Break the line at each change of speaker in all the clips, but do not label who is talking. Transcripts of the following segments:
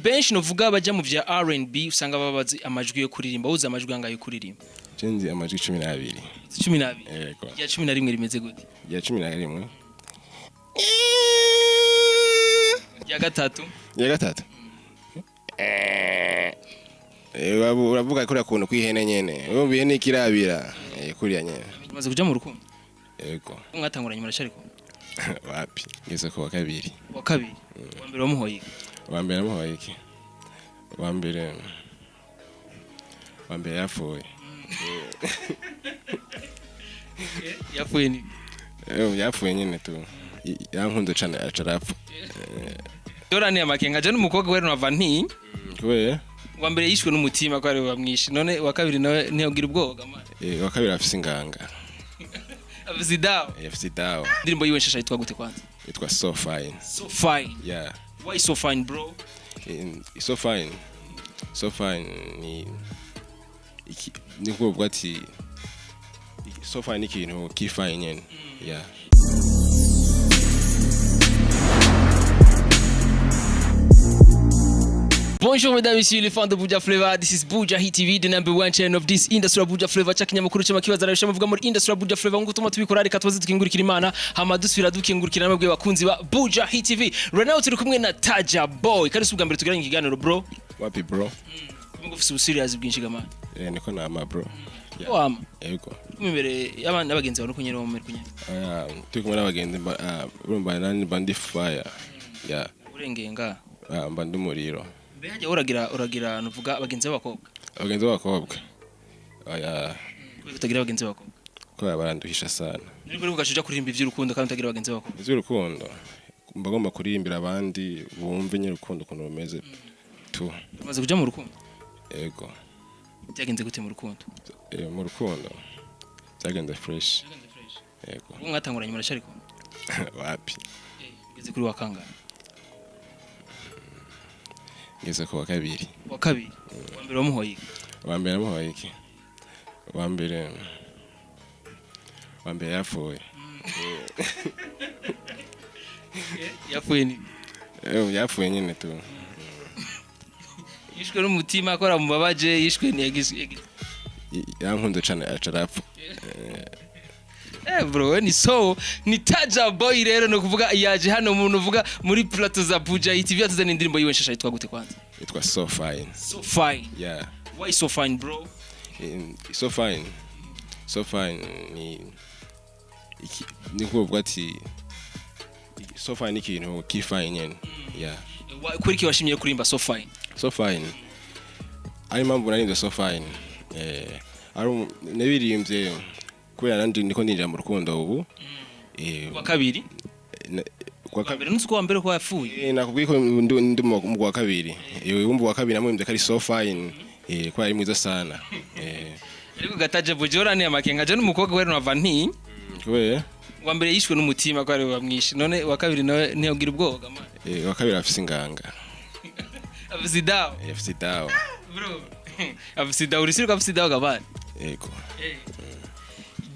benshi novuga baja mu vya R&B usanga babazi amajwi yo kuririmba uza amajwi angayo kuririmba
Cenzi amajwi 12
12
yego
ya 11 rimeze gute
ya 11
ya gatatu
uravuga kuri akuntu kwihene nyene urumva ihene ikirabira kuriya nyene
umaze kuja mu rukundo
yego
mwatanguranye murashariko
wapi ngeze ko wa kabiri
Uwambere wamuhoye
Uwambere amuhoye iki Uwambere yapfuye
yapfuye ni
yapfuye nyene tu yankunze cyane acarapfa
Dorani amakenga je n'umukobwa wera nava nti
kubera
Uwambere yishwe n'umutima ko ari bamwishi none wa kabiri nawe ntiyogira ubwoga man
wa kabiri afise inganga
Afise dawa ndirimbo yiwe nshasha yitwa gute kwanza
yitwa so fine yeah
why so fine bro
so fine ni kuvuga ati so fine ikintu kifine nyene yeah
Bonjour mesdames et messieurs les fans de Bujahit, this is Bujahit TV, the number one channel of this industry Bujahit chakinyamakuru cy'amakibaza arasha muvuga muri industry Bujahit ngo tuma tubikora reka tubaze tukingurikira Imana hama dusubira dukingurikira namwe bakunzi ba Bujahit TV. Right now turi kumwe na Taja Boy. Kandi subwa mbere tugiranye ikiganiro bro.
Wapi bro?
Ngo ufise serious bwinshi gamana.
Niko nama bro.
Wama.
Yego.
Imbere y'abana bagenzi bawe no kunyera mu mere kunyera.
Turi kumwe n'abagenzi urumva nani bandi fire. Yeah.
Urengenga.
Mbandi umuriro.
Behaje uragira nuvuga abagenzi
b'abakobwa aya
utagira abagenzi b'abakobwa
ko baranduhisha sana
niko ugashuja kuririmba ivy'urukundo kandi utagira abagenzi b'abakobwa
ivy'urukundo mbagomba kuririmbira abandi bumve ny'urukundo kuno rumeze tu
umaze kuja mu rukundo
yego
byagenze gute mu rukundo
mu rukundo byagenze fresh yego
mwatanguranye murashariko
wapi
ngeze kuri wakanga
ngeze ko wa kabiri
Uwambere wamuhoye
Uwambere amuhoye iki Uwambere yapfuye
yapfuye ni
yapfuye nyene tu
yishwe n'umutima akora mu babaje yishwe ni
yankunze cyane acarapfa
bro ni Taja Boy rero no kuvuga yaje hano umuntu uvuga muri plateau za Bujahit TV atuzana indirimbo yiwe nshasha yitwa gute kwanza
yitwa so fine yeah
why so fine bro
so fine ni kuvuga ati so fine ikintu kifine nyene yeah
kuri ki washimye kurimba so fine
ari mpamvu nari so fine ari nabirimbye kubera nandi niko ndinjira mu rukundo ubu
wa kabiri nuko Uwambere ko yapfuye
nakubwiye ko ndi mu wa kabiri wumva wa kabiri namwe kari so fine ko ari mwiza sana
ariko gataje bujorani amakenga je n'umukobwa wera nava nti
kubera
Uwambere yishwe n'umutima ko ari bamwishi none wa kabiri nawe ntiyogira ubwoga man
wa kabiri afise inganga
afise dawa bro afise dawa urisirwa afise dawa gabana
yego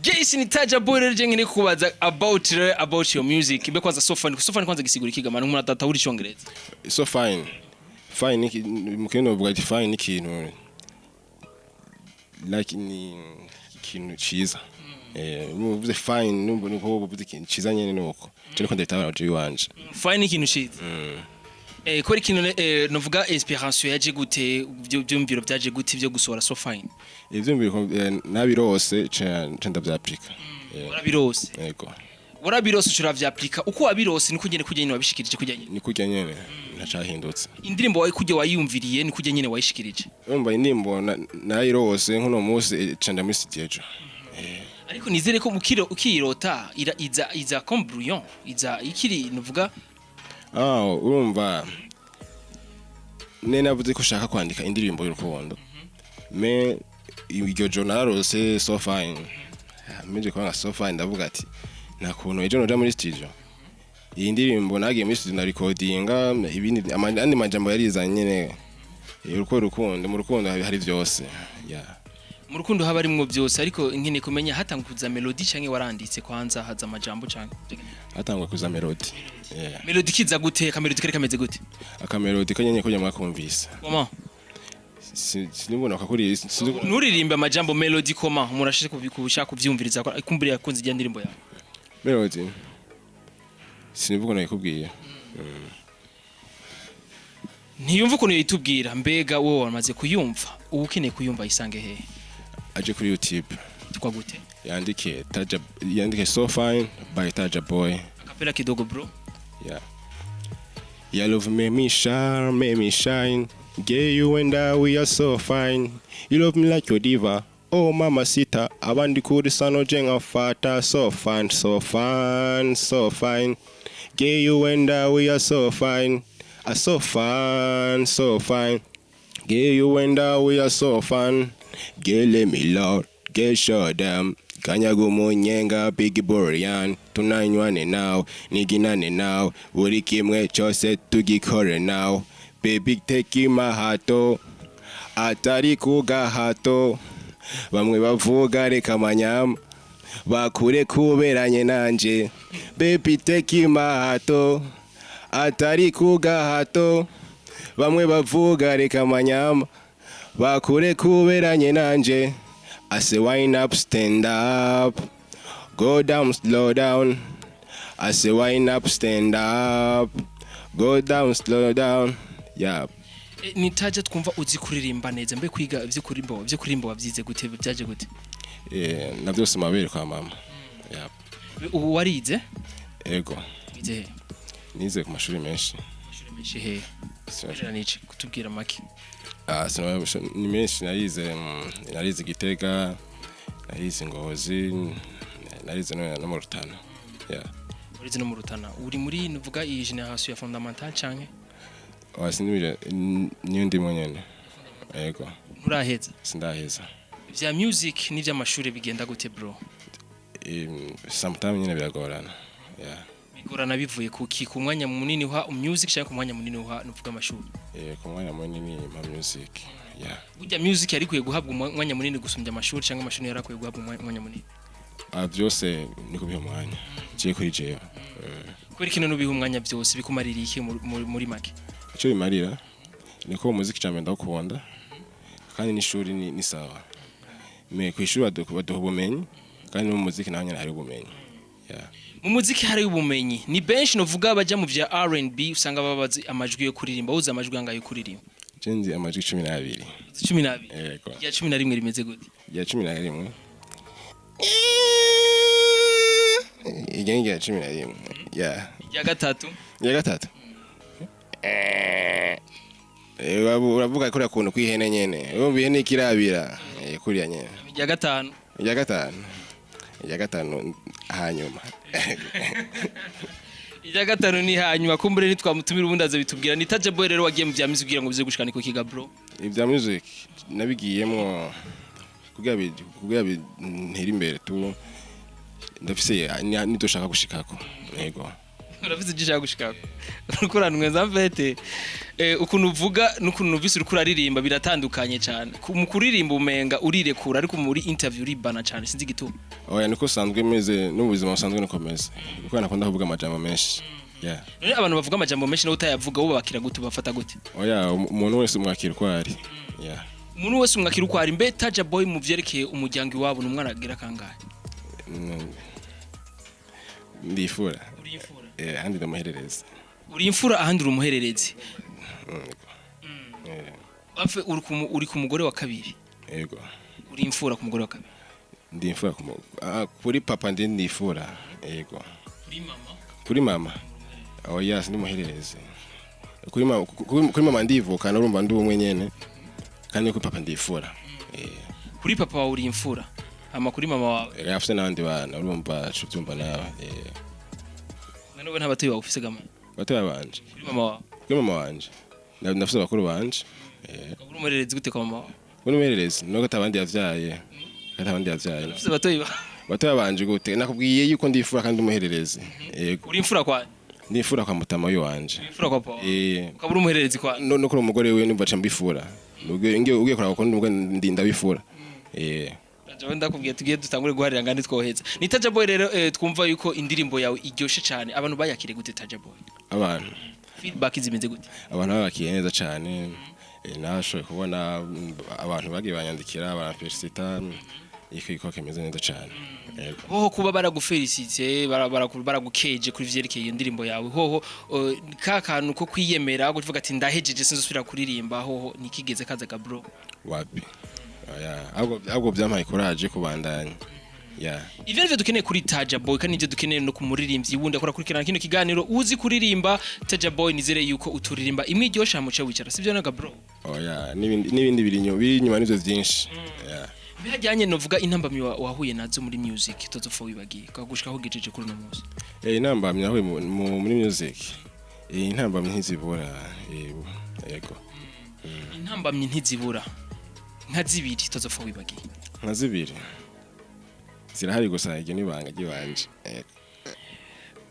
Jason Taja Boy rero je ngene kubaza about your music be kwanza so fine kwanza gisigura ikigamana umuntu atatahura icyongereza
so fine mukino bwa fine ikintu like ni ikintu ciza muvuze fine numva nuko buvuze ikintu ciza nyene nuko je niko ndatabara je wanje
fine ikintu ciza kora ikintu novuga inspiration yaje gute byumviro byaje gute byo gusohora so fine
ivyumviro nabirose cenda byapplika
warabirose
yego
warabirose uravyaplika uko wabirose niko nyene wabishikirije kujyanye
ni kujya nyene ntacahindutse
indirimbo wawe kujye wayumviriye ni kujya nyene wayishikirije
umva indirimbo nayirose nkuno munsi cenda muri studio
ariko nizere ko ukirota iza comme brouillon iza ikiri nuvuga
urumva navuze ko ushaka kwandika indirimbo y'urukundo me iryo narose so fine meje kwa so fine ndavuga ati nta kuntu ejo noja muri studio iyi ndirimbo nagiye muri studio na recordinga ibindi andi majambo yarizanye nyene urukundo mu rukundo hari byose yeah
mu rukundo haba arimwo byose ariko nkine kumenya hatanguza melody canke waranditse kwanza haza amajambo canke
hatangwa kuza melody
melody kiza gute kamelody kari kameze gute
akamelody kanyenye ko nyamwakumvise
comment
sinibona kakuri
nuririmba amajambo melody comment murashije kubishaka kuvyumviriza kumbira yakunze ijya ndirimbo yawe
melody sinivuga nakubwiye
ntiyumva ukuntu yitubwira mbega wowe wamaze kuyumva ubu ukeneye kuyumva isange hehe
aje kuri YouTube
tukwa gute
yandike so fine by Taja Boy
akapela kidogo bro
yeah love made me shine girl you and I we are so fine you love me like your diva oh mama sita abandi kuri sano jenga fata so fine girl you and I we are so fine so fine girl you and I we are so fine girl let me love girl show them kanyago munyenga big borian tunanywane now niginane now buri kimwe cyose tugikore now baby take my hato atari kugahato bamwe bavuga reka manyama bakure kuberanye nanje baby take my hato atari kugahato bamwe bavuga reka manyama bakure kuberanye nanje I say wind up stand up go down slow down I say wind up stand up go down slow down yeah
ni Taja twumva uzi kuririmba neza mbe kwiga ivyo kurimba wavyize gute byaje gute
na byose mabere kwa mama yeah
warize
ego
bize
nize ku mashuri menshi
he sera nici kutubwira make
ni menshi narize Gitega narize Ngozi narize no mu Rutana yeah
urize no mu Rutana uri muri nuvuga iyi generation ya fondamental canke
wasinibira niyo ndimo nyene yego
nturaheza
sindaheza
vya music ni vy'amashuri bigenda gute bro
sometimes nyene biragorana yeah
bigorana bivuye ku mwanya munini wa music cyangwa ku mwanya munini wa nuvuga amashuri
ku mwanya munini ma music yeah
burya music yari kwiye guhabwa umwanya munini gusumbya amashuri cyangwa amashuri yari akwiye guhabwa umwanya munini
byose niko biha umwanya je kuri jewe
kuri kino nubiha umwanya byose bikumarira iki muri make
icyo bimarira niko umuziki cyane ndakubonda kandi n'ishuri ni sawa me ku ishuri baduha ubumenyi kandi mu muziki naho nyine hari ubumenyi yeah
mu muziki hari ubumenyi ni benshi novuga baja mu vya R&B usanga babazi amajwi yo kuririmba uza amajwi angayo kuririmba
jenzi amajwi 12
yego ya 11 rimeze gute
ya 11 igenge ya 11 yeah
ya gatatu
uravuga kuri akuntu kwihene nyene urumva ihene ikirabira kuriya nyene ya gatanu hanyuma
ya gatanu ni hanyuma kumbure nitwamutumira ubundi aza bitubwira ni Taja Boy rero wagiye mu vya music kugira ngo bize gushikana ko kiga bro
ibya music nabigiyemo kugira ntera imbere tu ndafise nitoshaka gushikako yego
urafise gishaka gushikako urukuranwe za mfete ukuntu uvuga n'ukuntu nuvise urukura ririmba biratandukanye cyane mu kuririmba umenga urirekura ariko muri interview ribana cyane sinzi gituma
oya niko sanzwe meze n'ubuzima busanzwe nakomeza kuko nakunda kuvuga amajambo menshi yeah
abantu bavuga amajambo menshi no utayavuga bo bakira gute bafata gute
oya umuntu wese umwakira kwari yeah
umuntu wese umwakira kwari mbe Taja Boy mu vyerekeye umuryango iwabo n'umwana agira kangahe
ndifura ahandi ndamuherereza
uri imfura ahandi uri umuhererezi afe uri ku mugore wa kabiri
yego
uri imfura ku mugore wa kabiri
ndi imfura kuri papa ndi ndifura yego kuri mama oya ndi muhererezi kuri mama ndivuka narumva ndi umwe nyene kandi kuri papa ndifura
kuri papa wawe uri imfura ama kuri mama wawe
afise nandi bana urumva cyumva nawe
none ntabatoyi wawe ufise gama
batoya banje
kuri mama
wanje ndafise bakuru banje
uri umuhererezi gute kwa mama wawe
uri umuhererezi nuko atabandi yavyaye
ufise batoya
banje gute nakubwiye yuko ndifura kandi umuhererezi yego
uri imfura kwa
ndifura kwa mutama yo wanje
imfura kwa papa ukabura umuhererezi kwa
no kuri umugore we numva cha mbifura ugiye kora ko ndumva ndinda bifura
Ndaje ndakubwiye tugiye dutangure guharira ngandi twoheza ni Taja Boy rero twumva yuko indirimbo yawe iryoshe cyane abantu bayakire gute Taja Boy
abantu
feedback izimeze gute
abantu babakiye neza cyane nashoboye kubona abantu bagiye banyandikira baramfelicita ikiko kemeze neza cyane
hoho kuba baragufelicite baragukeje kuri vyerekeye iyo ndirimbo yawe hoho ka kantu ko kwiyemera kuvuga ati ndahejeje sinzosubira kuririmba hoho nikigeze kazaga bro
wapi ahubwo byampaye courage kubandanya
ivyo nivyo dukeneye kuri Taja Boy kandi nivyo dukeneye no kumuririmbyi wundi akora kurikirana kino kiganiro uzi kuririmba Taja Boy nizere yuko uturirimba imwe iryosha muce wicara sivyo naga bro
n'ibindi biri inyuma nivyo vyinshi
bihajyanye novuga intambamyi wahuye nazo muri music tozopfa wibagiye kagushika aho gejeje kuri no munsi
intambamyi nahuye muri music intambamyi ntizibura yego
intambamyi ntizibura nka zibiri tozopfa wibagiye
nka zibiri zirahari gusa iryo nibanga gibanje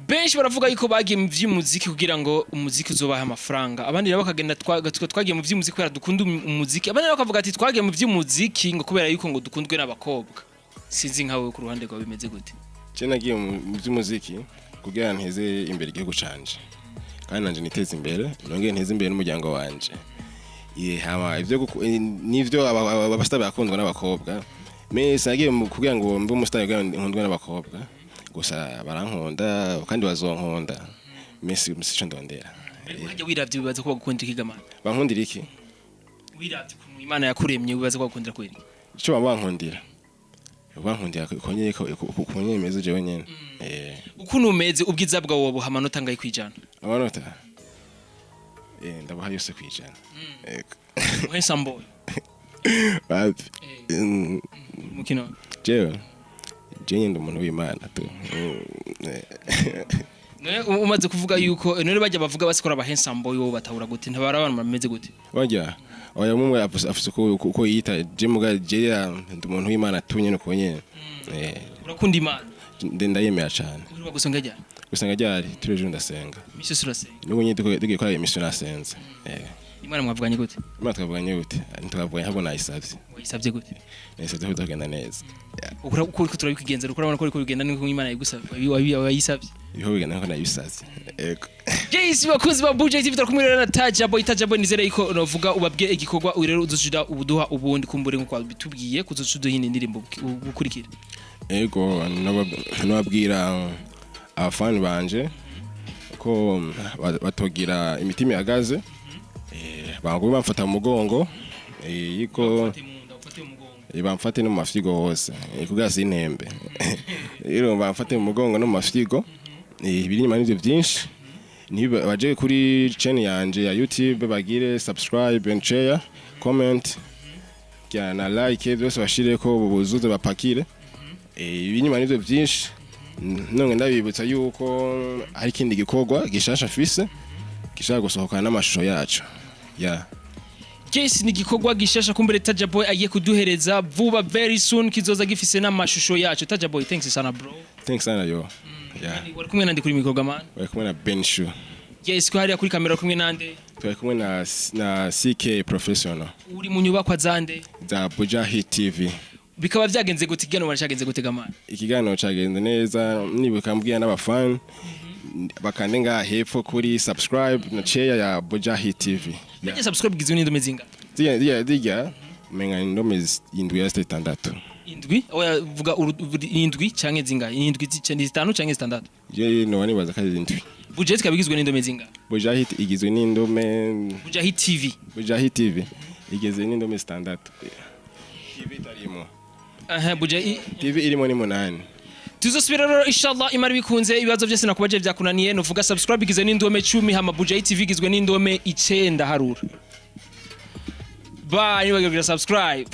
benshi baravuga yuko bagiye mu vy'umuziki kugira ngo umuziki uzobaha amafaranga abandi rero bakagenda twagiye mu vy'umuziki kubera dukunda umuziki abandi rero bakavuga ati twagiye mu vy'umuziki ngo kubera yuko ngo dukundwe n'abakobwa sinzi nkawe ku ruhande rwawe bimeze gute
je nagiye mu vy'umuziki kugira nteze imbere igihugu canje kandi nanje niteze imbere nongeye nteze imbere n'umuryango wanje hama ivyo nivyo abastar bakundwa n'abakobwa mese nagiye kugira ngo mbe umustar nkundwa n'abakobwa gusa barankunda kandi bazonkunda mesi cyo ndondera
hajya wiravye bibaza ko bagukundira ikigamana
bankundira iki
wiravye ku Imana yakuremye bibaza ko bagukundira kweri
cyo bankundira konyeye ko meze je wenyene
ukuntu umeze ubwiza bwawe buha amanota ngaye kwijana
amanota ndabaha yose kwijana
handsome boy
bapi
mukino
jewe jenye ndo umuntu w'Imana tu
umaze kuvuga yuko none bajya bavuga basikora aba handsome boy wo batahura gute ntabarabana bameze gute
bajya oya mumwe afise ko yita je muga je ndo umuntu w'Imana tunye no konye
urakunda Imana
ndayemera cyane
uri bagusanga jya
gusanga ryari tureje ndasenga
mise surasenga
nuko nyine tugiye kwa emission nasenze
Imana mwavuganye gute
Imana twavuganye gute ntitwavuganye habo nayisavye
wayisavye gute
nayisavye ko tugenda neza
uko turabikigenzera ukurabona ko bigenda niko Imana yigusavye wayisavye
iho bigenda nko nayisavye ego
Jayce bakuzi ba Bujahit bitara kumurera na Taja Boy nizere iko novuga ubabwiye igikorwa rero uzoshida ubuduha ubundi kumbure nko bitubwiye kuzoshida hino indirimbo gukurikira
ego nababwira abafani banje ko batogira imitima ihagaze bangu bamfata mu mugongo yiko bamfate no mafyigo hose kugasa intembe rero bamfate mu mugongo no mafyigo ibiri nyuma n'ivyo byinshi baje kuri channel yanje ya YouTube bagire subscribe and share comment na like byose bashire ko buzuze bapakire ibiri nyuma n'ivyo byinshi none ndabibutsa yuko hari kindi gikorwa gishasha Afise gishaka gusohokana n'amashusho yacu
Jayce ni gikorwa gishasha kumbere Taja Boy agiye kuduhereza vuba very soon kizoza gifise n'amashusho yacu Taja Boy thanks sana bro
thanks sana yo
wari kumwe nandi kuri mikorwa man
wari kumwe na Benshu
Jayce ko hariya kuri kamera kumwe nande
twari kumwe na CK professional
uri mu nyubako zande
za Bujahit TV
bikaba vyagenze gute igano barashagenze gutega man
ikiganiro cagenze neza nibuka mbwiye n'abafan bakande nga hepfo kuri subscribe na share ya Bujahit TV
Bajya subscribe gizwe n'indome zinga
diga menga indome indwi ya standatu
indwi oya vuga indwi canke zinga indwi zitanu canke zitandatu
je no bani baza kazi indwi
Bujahit kabigizwe n'indome zinga
Bujahit igizwe n'indome Bujahit TV igizwe n'indome standatu TV tarimo
Bujahit
TV irimo ni 8
tuzosubira rero inshallah imari bikunze ibibazo byose nakubaje byakunaniye novuga subscribe igizwe n'indome 10 hama Bujahit TV igizwe n'indome 9 harura bye nibagira subscribe